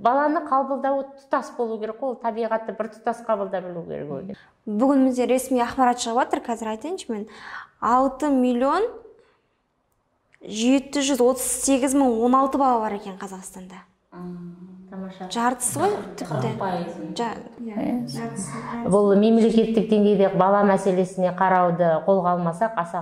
баланы қабылдауы тұтас болу керек, ол табиғатты бір тұтас қабылдап білу керек. Бүгін бізде ресми ақпарат шығып жатыр, қазір айтайыншы мен. 6.738.016 бала бар екен Қазақстанда. Жартысы ғой, тіпті. Бұл мемлекеттік деңгейде бала мәселесіне қарауды қолға алмасақ, аса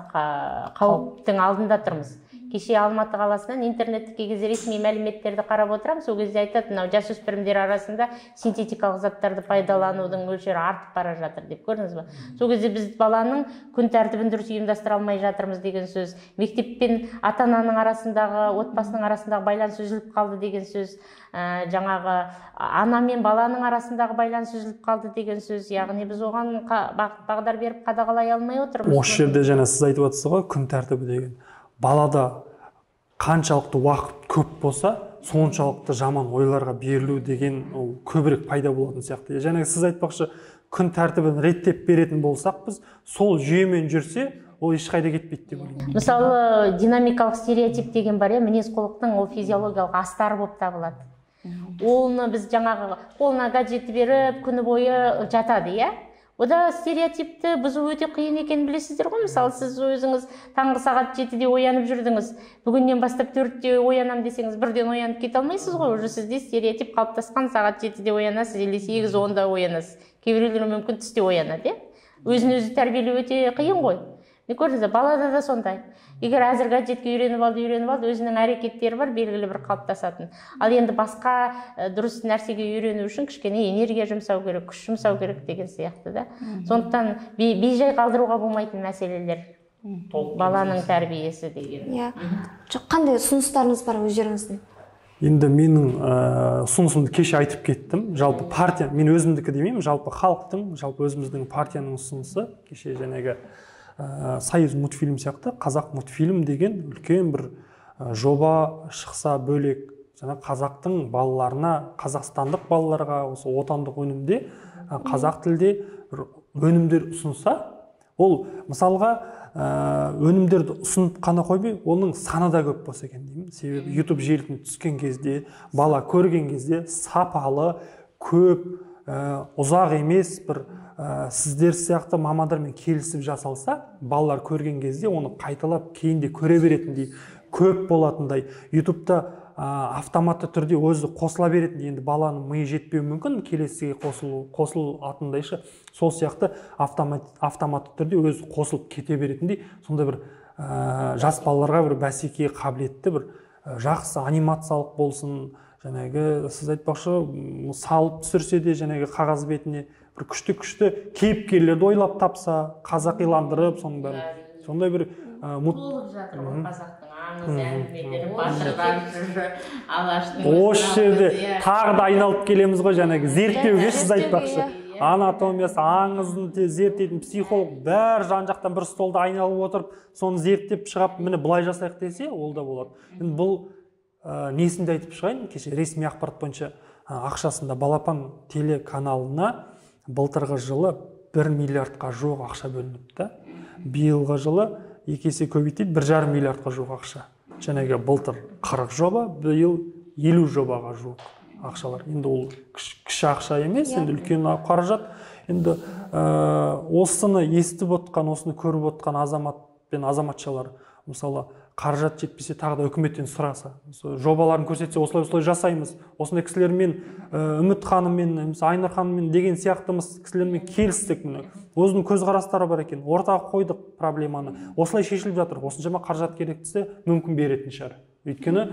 қауіптің алдында тұрмыз. Кеше Алматы қаласынан интернеттегі кезде ресми мәліметтерді қарап отырам, сол кезде айтады, жасөспірімдер арасында синтетикалық заттарды пайдаланудың мөлшері артып бара жатыр деп. Көрдіңіз бе? Сол кезде біз баланың күн тәртібін дұрыс ұйымдастыра алмай жатырмыз деген сөз, мектеп пен ата-ананың арасындағы, отбасының арасындағы байланыс үзіліп қалды деген сөз, жаңағы ана мен баланың арасындағы байланыс үзіліп қалды деген сөз. Яғни біз оған бағдар беріп қадағалай алмай отырмыз. Осы жерде жаңа сіз айтып отырсыз ғой, күн тәртібі деген. Балада қаншалықты уақыт көп болса, соншалықты жаман ойларға берілу деген ол көбірек пайда болатын сияқты. Және сіз айтпақшы, күн тәртібін реттеп беретін болсақ, біз сол жүйемен жүрсе, ол ешқайда кетпейді деп ойлаймын. Мысалы, динамикалық стереотип деген бар, мінез құлықтың ол физиологиялық астары болып табылады. Оны біз жаңағы қолына гаджет беріп, күні бойы жатады, Ода стереотипті бұзу өте қиын екен білесіздер ғой. Мысалы, сіз өзіңіз таңғы сағат 7-де оянып жүрдіңіз. Бүгіннен бастап 4-те оянам десеңіз, бірден оянып кете алмайсыз ғой. Уже сізде стереотип қалыптасқан, сағат 7-де оянасыз, или 8-10-да оянасыз. Кейбіреулер мүмкін түсте оянады, Өзін өзі тәрбиелеу өте қиын ғой. көрдіңіз, балада да сондай. Егер әзір гаджетке үйреніп алды, өзінің әрекеттері бар, белгілі бір қалыптасатын. Ал енді басқа дұрыс нәрсеге үйрену үшін кішкене энергия жұмсау керек, күш жұмсау керек деген сияқты да. Сондықтан бейжай қалдыруға болмайтын мәселелер баланың тәрбиесі деген. Иә. Қандай ұсыныстарыңыз бар өздеріңіздің? Енді менің ұсынысымды кеше айтып кеттім. Жалпы партия, мен өзімдікі демеймін, жалпы халықтың, жалпы өзіміздің партияның ұсынысы. Кеше жәнегі Союз мультфильм сияқты қазақ мультфильм деген үлкен бір жоба шықса бөлек, жаңа қазақтың балаларына, қазақстандық балаларға осы отандық өнімде қазақ тілде өнімдер ұсынса, ол мысалға өнімдерді ұсынып қана қоймай, оның саны да көп болса екен деймін. Себебі YouTube желісіне түскен кезде, бала көрген кезде сапалы, көп, ұзақ емес бір сіздер сияқты мамандармен келісіп жасалса, балалар көрген кезде оны қайталап кейінде көре беретіндей, көп болатындай, YouTube-та автоматты түрде өзі қосыла беретін. Енді баланың миы жетпеуі мүмкін, келесіге қосылатындайшы, сол сияқты автоматты түрде өзі қосылып кете беретіндей, сонда бір жас балаларға бір бәсекеге қабілетті бір жақсы анимациялық болсын, жаңағы сіз айтпақшы салып түсірсе де жаңағы қағаз бетіне бір күшті кейіпкерлерді ойлап тапса, қазақиландырып, сондай бір толып жатыр ғой қазақтың аңыз әңгімелері, батырлар, алаштың. Осы жерде тағы да айналып келеміз ғой, жаңағы зерттеуге, сіз айтпақшы. Анатомиясы, аңызын зерттейтін психолог бәрі жан-жақтан бір столда айналып отырып, соны зерттеп шығып, міне былай жасайық десе, ол да болады. Енді бұл несінде айтып шығайын, кеше ресми ақпарат бойынша ақшасында Балапан телеканалына былтырғы жылы 1 миллиардқа жуық ақша бөлініпті. Биылғы жылы 2 есе көбейтеді, 1,5 миллиардқа жуық ақша. Жаңағы былтыр 40 жоба, биыл 50 жобаға жуық ақшалар. Енді ол кіші ақша емес, енді үлкен қаражат. Енді осыны естіп отқан, осыны көріп отқан азамат пен азаматшалар, мысалы, қаражат жетпесе тағы да үкіметтен сұраса, жобаларын көрсетсе, осылай жасаймыз. Осындай кісілермен, Үміт ханыммен, Айнұр ханыммен деген сияқтымыз кісілермен келістік. Өзінің көзқарастары бар екен, ортаға қойдық проблеманы. Осылай шешіліп жатыр. Осыншама қаражат керектісі мүмкін беретін шығар. Өйткені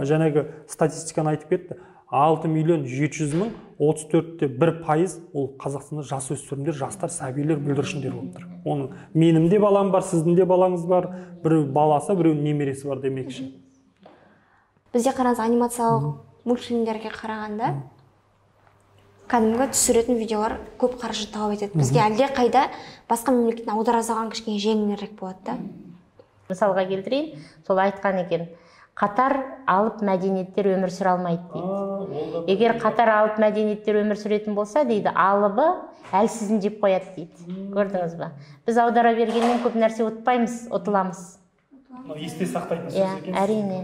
жаңағы статистиканы айтып кетті. 6.700.000, 34.1% ол Қазақстанда жас өспірімдер, жастар, сәбилер, бүлдіршіндер болып тұр. Оның менің де балам бар, сіздің де балаңыз бар, біреу баласы, біреу немересі бар демекші. Бізде қараңыз, анимациялық мультфильмдерге қарағанда кәдімгі түсіретін видеолар көп қаражат талап етеді. Бізге әлде қайда басқа мемлекеттен аудара салған кішкене жеңілірек болады да. Мысалға келтірейін, сол айтқан екен. Қатар алып мәдениеттер өмір сүре алмайды дейді. Егер қатар алып мәдениеттер өмір сүретін болса, дейді, алыбы әлсізін жеп қояды дейді. Көрдіңіз ба? Біз аудара бергеннен көп нәрсе ұтпаймыз, ұтыламыз. Есте сақтайтын сөз екен. Әрине.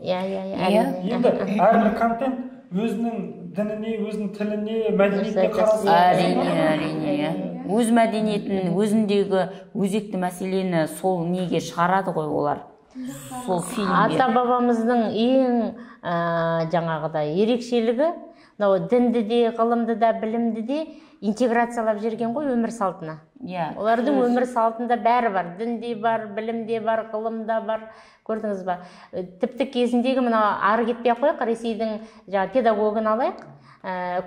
Енді әрбір контент өзінің дініне, өзінің тіліне, мәдениетіне қарасы. Әрине. Өз мәдениетін, өзіндегі өзекті мәселені сол неге шығарады ғой олар. Ата бабамыздың ең жаңағыдай ерекшелігі дінді де, ғылымды да, білімді де интеграциялап жүрген ғой өмір салтына. Олардың өмір салтында бәрі бар. Дінде бар, білімде бар, ғылымда бар. Көрдіңіз ба? Тіпті кезіндегі мына ары кетпей қойық, Ресейдің педагогын алайық.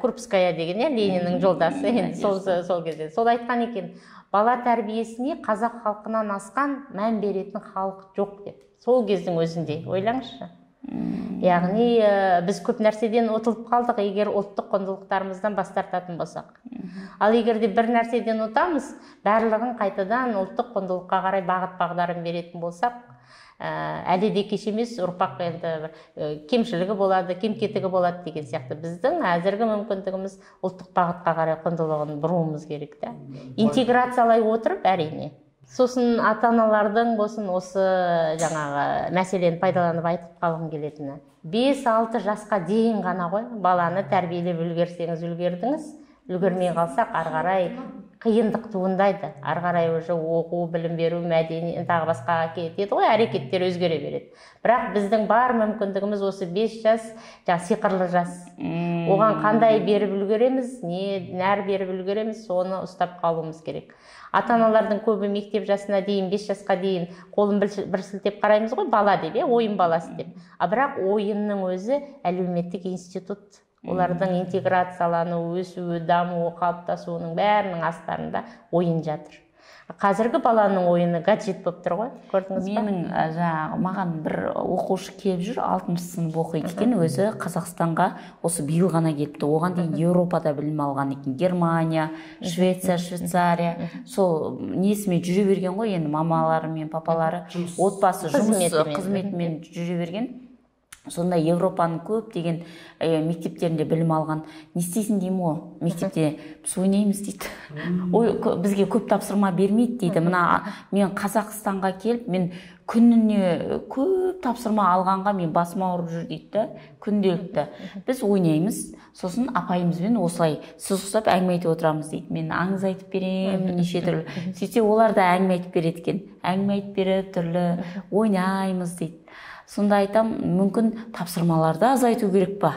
Крупская деген, Лениннің жолдасы. Сол кезде. Сол айтқан екен. Бала тәрбиесіне қазақ халқынан асқан мән беретін халық жоқ деп. Сол кездің өзінде, ойлаңызшы. Яғни біз көп нәрседен ұтылып қалдық, егер ұлттық құндылықтарымыздан бас тартатын болсақ. Ал егер де бір нәрседен ұтамыз, барлығын қайтадан ұлттық құндылыққа қарай бағыт бағдарын беретін болсақ, әлі де кеш емес, ұрпақ енді кемшілігі болады, кем-кетігі болады деген сияқты. Біздің әзіргі мүмкіндігіміз ұлттық бағытқа қарай құндылығын бұруымыз керек та. Интеграциялай отырып, әрине. Сосын ата-аналардың болсын осы жаңағы мәселені пайдаланып айтып қалғым келетіні. 5-6 жасқа дейін ғана ғой, баланы тәрбиелеп үлгерсеңіз үлгердіңіз, үлгермей қалсақ ары қарай қиындық туындайды. Ары қарай уже оқу, білім беру, мәдени тағы басқа кетеді ғой, әрекеттер өзгере береді. Бірақ біздің бар мүмкіндігіміз осы 5 жас, сиқырлы жас. Оған қандай беріп үлгереміз, не нәр беріп үлгереміз, соны ұстап қалуымыз керек. Ата-аналардың көбі мектеп жасына дейін, 5 жасқа дейін қолын бір сілтеп қараймыз ғой, бала деп, ойын баласы деп. Бірақ ойынның өзі әлеуметтік институт. Олардың интеграциялануы, өсуі, дамуы, қалыптасуының бәрінің астарында ойын жатыр. Қазіргі баланың ойыны гаджет болып тұр ғой, көрдіңіз ба? Менің маған бір оқушы келіп жүр, 6-шы сынып оқиды екен, өзі Қазақстанға осы биыл ғана келіпті. Оған дейін Еуропада білім алған екен, Германия, Швеция, Швейцария. Сол несімен жүре берген ғой, енді мамалары мен папалары отбасы жұмыс қызметімен жүре берген. Сонда Европаның көп деген мектептерінде білім алған. Не істейсің деймін ғой, мектепте біз ойнаймыз дейді. Бізге көп тапсырма бермейді дейді. Мына мен Қазақстанға келіп, мен күніне көп тапсырма алғанға мен басым ауырып жүр дейді, күнделікті. Біз ойнаймыз, сосын апайымызбен осылай сіз ұқсап әңгіме айтып отырамыз дейді. Мен аңыз айтып беремін, неше түрлі. Сөйтсе олар да әңгіме айтып береді екен. Әңгіме айтып беріп, түрлі ойнаймыз дейді. Сонда айтам, мүмкін тапсырмаларды азайту керек па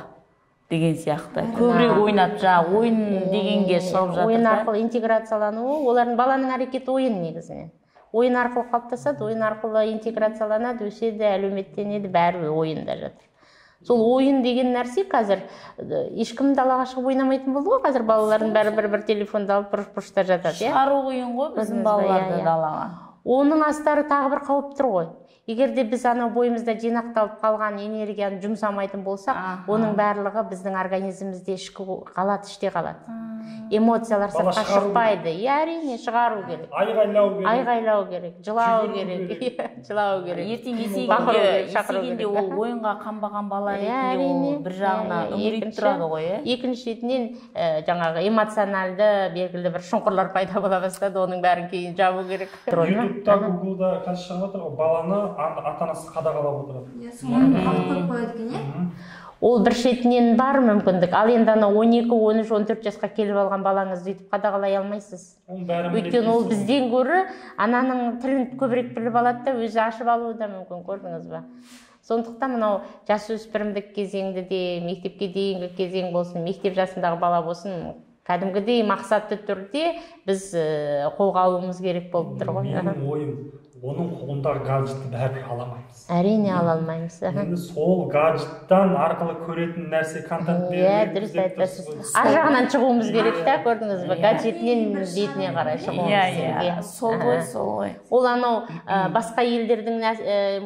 деген сияқты. Көбірек ойнап, ойын дегенге шығып жатыр. Ойын арқылы интеграциялануы, олардың баланың әрекеті ойын негізінен. Ойын арқылы қалыптасады, ойын арқылы интеграцияланады, өседі, әлеуметтенеді, бәрі ойында жатыр. Сол ойын деген нәрсе қазір ешкім далаға шығып ойнамайтын болды ғой, қазір балалардың бәрі бір телефонды алып бұрыш-бұрышта жатады. Шығару ойын ғой біздің балаларды далаға. Оның астары тағы бір қауіп тұр ғой. Егер де біз анау бойымызда жинақталып қалған энергияны жұмсамайтын болсақ, оның барлығы біздің организмімізде ішкі қалады, іште қалады. Эмоциялар сыртқа шықпайды. Әрине шығару керек. Айғайлау керек, жылау керек, жылау керек. Ертең есейгенде ол ойынға қанбаған бала ретінде бір жағына үңірейіп тұрады ғой. Екіншіден жаңағы эмоционалды белгілі бір шұңқырлар пайда бола бастады, оның бәрін кейін жабу керек. ютубта, гуглда қазір шығып отыр ғой, баланы ата-анасы қадағалап отырады. Соны алып қойып қояды екен, Ол бір шетінен бар мүмкіндік. Ал енді 12, 13, 14 жасқа келіп алған балаңызды өйтіп қадағалай алмайсыз. Өйткені ол бізден гөрі ананың тілін көбірек біліп алады да, өзі ашып алуы да мүмкін, көрдіңіз ба? Сондықтан мынау жасөспірімдік кезеңді де, мектепке дейінгі кезең болсын, мектеп жасындағы бала болсын, кәдімгідей мақсатты түрде біз қолға алуымыз керек болып тұр ғой. Менің ойым, оның қолындағы гаджетті бәрібір ала алмаймыз. Әрине ала алмаймыз. Енді сол гаджеттан арқылы көретін нәрсе контент дұрыс айтасыз. Ар жағынан шығуымыз керек та, көрдіңіз бе? Гаджетінен бетіне қарай шығуымыз керек. Сол ғой. Ол анау басқа елдердің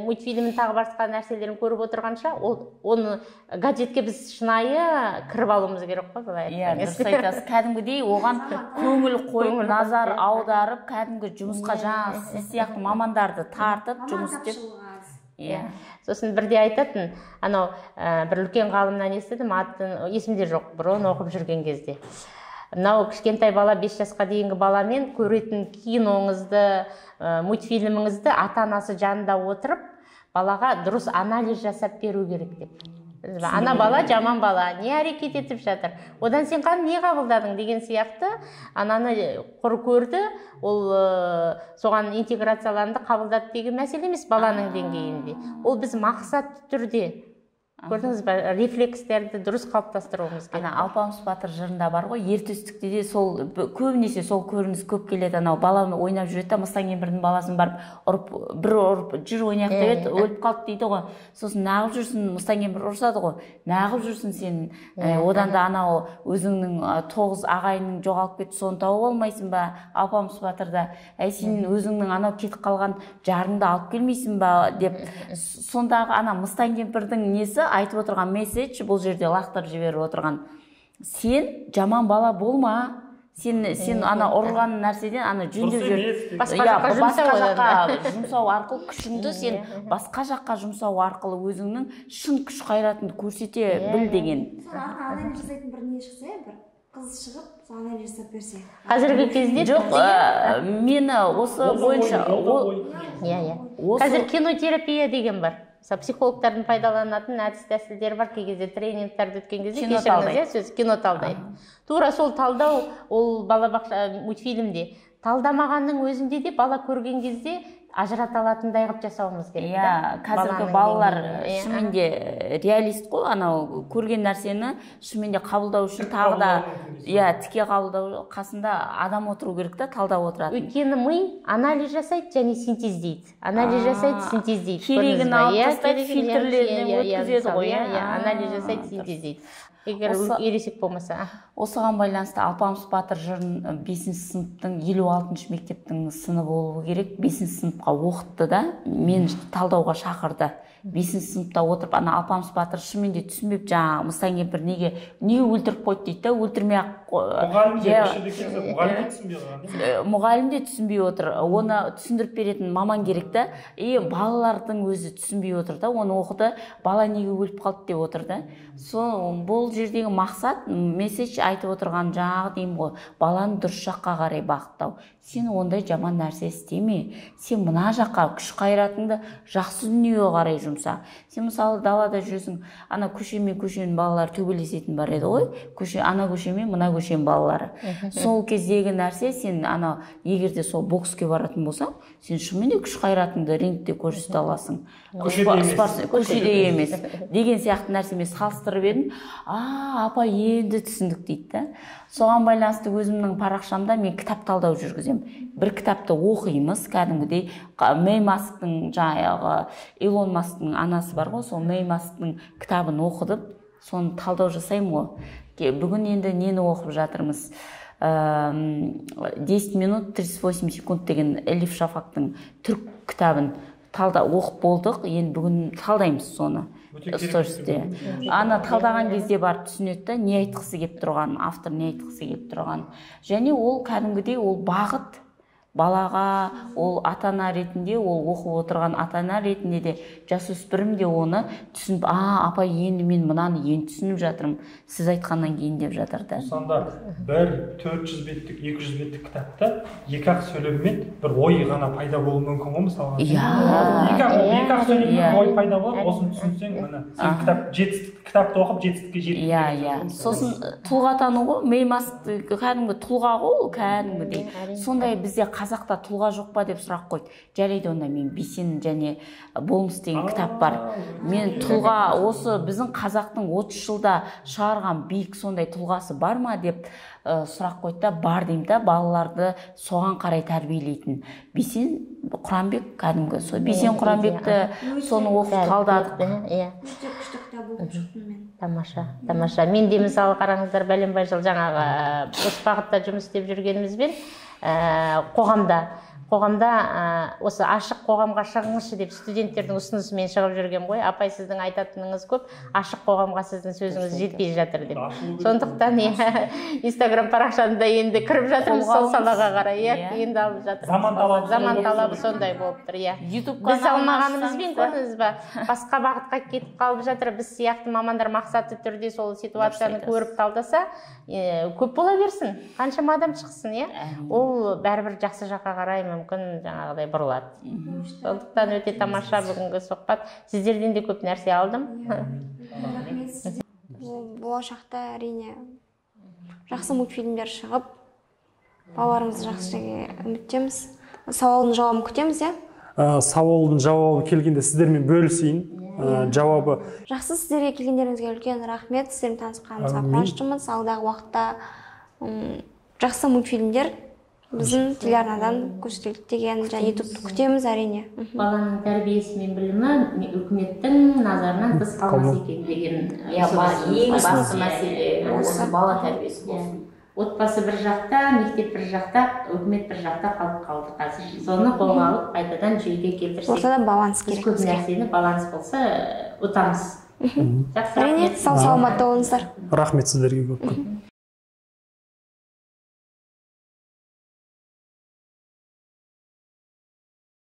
мультфильмін тағы басқа нәрселерін көріп отырғанша, оны гаджетке біз шынайы кіріп алуымыз керек қой, былай айтқанда. Дұрыс айтасыз. Кәдімгідей оған көңіл қойып, назар аударып, кәдімгі жұмысқа жаңа сіз сияқты мамандарды тартып жұмыс істеп. Сосын бірде айтатын, анау бір үлкен ғалымнан естідім, атын есімде жоқ, бұрын оқып жүрген кезде. Мынау кішкентай бала 5 жасқа дейінгі баламен көретін киноңызды, мультфильміңізді ата-анасы жанында отырып, балаға дұрыс анализ жасап беру керек деп. Ана бала жаман бала, не әрекет етіп жатыр, одан сен не қабылдадың деген сияқты ананы құр көрді, ол соған интеграцияланды, қабылдады деген мәселе емес баланың деңгейінде. Ол біз мақсатты түрде, көрдіңіз бе, рефлекстерді дұрыс қалыптастыруымыз керек. Алпамыс батыр жырында бар ғой, ертөстікте де сол көбінесе сол көрініс көп келеді. Анау баланы ойнап жүреді да, Мыстан кемпірдің баласын барып ұрып жүр ойнақ деп өліп қалды дейді ғой. Сосын нағып жүрсін, Мыстан кемпір ұрсады ғой. Нағып жүрсін сен, одан да анау өзіңнің 9 ағайының жоғалып кетті, соны тауып алмайсың ба? Алпамыс батырда, сен өзіңнің анау кетіп қалған жарыңды алып келмейсің ба деп. Сондағы ана Мыстан кемпірдің несі айтып отырған месседж, бұл жерде лақтырып жіберіп отырған. Сен жаман бала болма. Сен ана ұрған нәрседен ана жөндеп жүр. Басқа жаққа жұмсау арқылы күшіңді сен басқа жаққа жұмсау арқылы өзіңнің шын күш қайратыңды көрсете біл деген. Анализ жасайтын бір не шықса, бір қыз шығып, анализ жасап берсе. Қазіргі кезде жоқ, мені осы бойынша қазір кинотерапия деген бар. мысалы психологтардың пайдаланатын әдіс тәсілдері бар. Кей кезде тренингтарды өткен кезде Кино кешіріңіз, сөз кино талдайды. Тура сол талдау ол балабақша мультфильмде талдамағанның өзінде де бала көрген кезде ажырата алатындай қылып жасауымыз керек. Иә, қазіргі балалар шынымен де реалист қой, анау көрген нәрсені шынымен де қабылдау үшін тағы да тіке қабылдау қасында адам отыру керек та, талдап отырады. Өйткені ми анализ жасайды және синтездейді. Анализ жасайды, синтездейді. Керегін алып тастайды, фильтрлерінен өткізеді ғой. Анализ жасайды, синтездейді. Егер ересек болмаса. Осыған байланысты Алпамыс Батыр жырын 5-ші сыныптың 56-шы мектептің сыныбы болуы керек. 5-ші сыныпқа оқытты да, мен талдауға шақырды. 5-ші сыныпта отырып, ана Алпамыс Батыр шынымен де түсінбеп, жаңағы Мыстан кемпір неге өлтіріп қойды дейді да, өлтірмей мұғалім де түсінбей отыр. Оны түсіндіріп беретін маман керек та, балалардың өзі түсінбей отыр да, оны оқыды, бала неге өліп қалды деп отыр да. Бұл жердегі мақсат, месседж айтып отырған жаңағы деймін ғой, баланы дұрыс жаққа қарай бағыттау. Сен ондай жаман нәрсе істеме. Сен мына жаққа күш қайратыңды жақсы дүниеге қарай жұмса. Сен мысалы далада жүрсің, ана көше мен көшенің балалары төбелесетін бар еді ғой. Ана көше мен мына көшенің балалары. Сол кездегі нәрсе, сен ана егерде сол бокске баратын болсаң, сен шынымен де күш қайратыңды рингте көрсете аласың. Көшеде емес деген сияқты нәрсемен салыстырып едім. Апа енді түсіндік дейді да. Соған байланысты өзімнің парақшамда мен кітап талдау жүргізем. Бір кітапты оқимыз, кәдімгідей Мэй Масктың, жаңағы Илон Масктың анасы бар ғой, сол Мэй Масктың кітабын оқыдып, соны талдау жасаймын ғой. Бүгін енді нені оқып жатырмыз? 10 минут 38 секунд деген Элиф Шафақтың түрік кітабын оқып болдық, енді бүгін талдаймыз соны. Ана талдаған кезде барып түсінеді да, не айтқысы келіп тұрған, автор не айтқысы келіп тұрған. Және ол кәдімгідей ол бағыт балаға, ол ата-ана ретінде, ол оқып отырған ата-ана ретінде де, жасөспірім де оны түсініп, апа енді мен мынаны енді түсініп жатырмын, сіз айтқаннан кейін деп жатыр да. Сонда бір 400 беттік, 200 беттік кітапта екі-ақ сөйлеммен бір ой ғана пайда болуы мүмкін ғой, мысалға. Екі-ақ сөйлеммен ой пайда болады, осыны түсінсең, міне, сен кітапты оқып жетістікке жетіп. Сосын тұлға тану ғой, Мэй Маск кәдімгі тұлға ғой, кәдімгідей. Сондай бізде қазақта тұлға жоқ па деп сұрақ қойды. Жарайды, онда мен Бейсен және болмыс деген кітап бар. Мен тұлға, осы біздің қазақтың 30 жылда шығарған биік сондай тұлғасы бар ма деп сұрақ қойды да, бар деймін да, балаларды соған қарай тәрбиелейтін. Бейсен Құранбек кәдімгі, Бейсен Құранбекті соны оқып талдадық. Күшті кітап оқып шықтым мен. Тамаша. Мен де мысалы қараңыздар, бәленбай жыл жаңағы осы бағытта жұмыс істеп жүргенімізбен қоғамда осы ашық қоғамға шығыңызшы деп студенттердің ұсынысымен шығып жүрген ғой. Апай, сіздің айтатыныңыз көп, ашық қоғамға сіздің сөзіңіз жетпей жатыр деп. Сондықтан Инстаграм парақшамда енді кіріп жатырмыз сол салаға қарай, енді алып жатырмыз. Заман талабы сондай болып тұр, Біз алмағанымызбен көрдіңіз ба, басқа бағытқа кетіп қалып жатыр. Біз сияқты мамандар мақсатты түрде сол ситуацияны көріп талдаса, көп бола берсін, қаншама адам шықсын, ол бәрібір жақсы жаққа қарай мүмкін жаңағыдай бұрылады. Сондықтан өте тамаша бүгінгі сұхбат. Сіздерден де көп нәрсе алдым. Болашақта әрине жақсы мультфильмдер шығып, балаларымызды жақсы жерге үміттеміз. Сауалдың жауабын күтеміз, Сауалдың жауабы келгенде сіздермен бөлісейін. Жауабы жақсы, сіздерге келгендеріңізге үлкен рахмет. Сіздермен танысқанымызға қуаныштымыз. Алдағы уақытта жақсы мультфильмдер біздің телеарнадан көрсетіледі деген және ютубты күтеміз әрине. Баланың тәрбиесі мен білімі үкіметтің назарынан тыс қалмас екен деген ең басты мәселе осы бала тәрбиесі болсын. Отбасы бір жақта, мектеп бір жақта, үкімет бір жақта қалып қалды қазір. Соны қолға алып, қайтадан жүйеге келтірсек. Ортада баланс керек. Көп нәрсені баланс болса, ұтамыз. Әрине, сау саламатта болыңыздар. Рахмет сіздерге көп.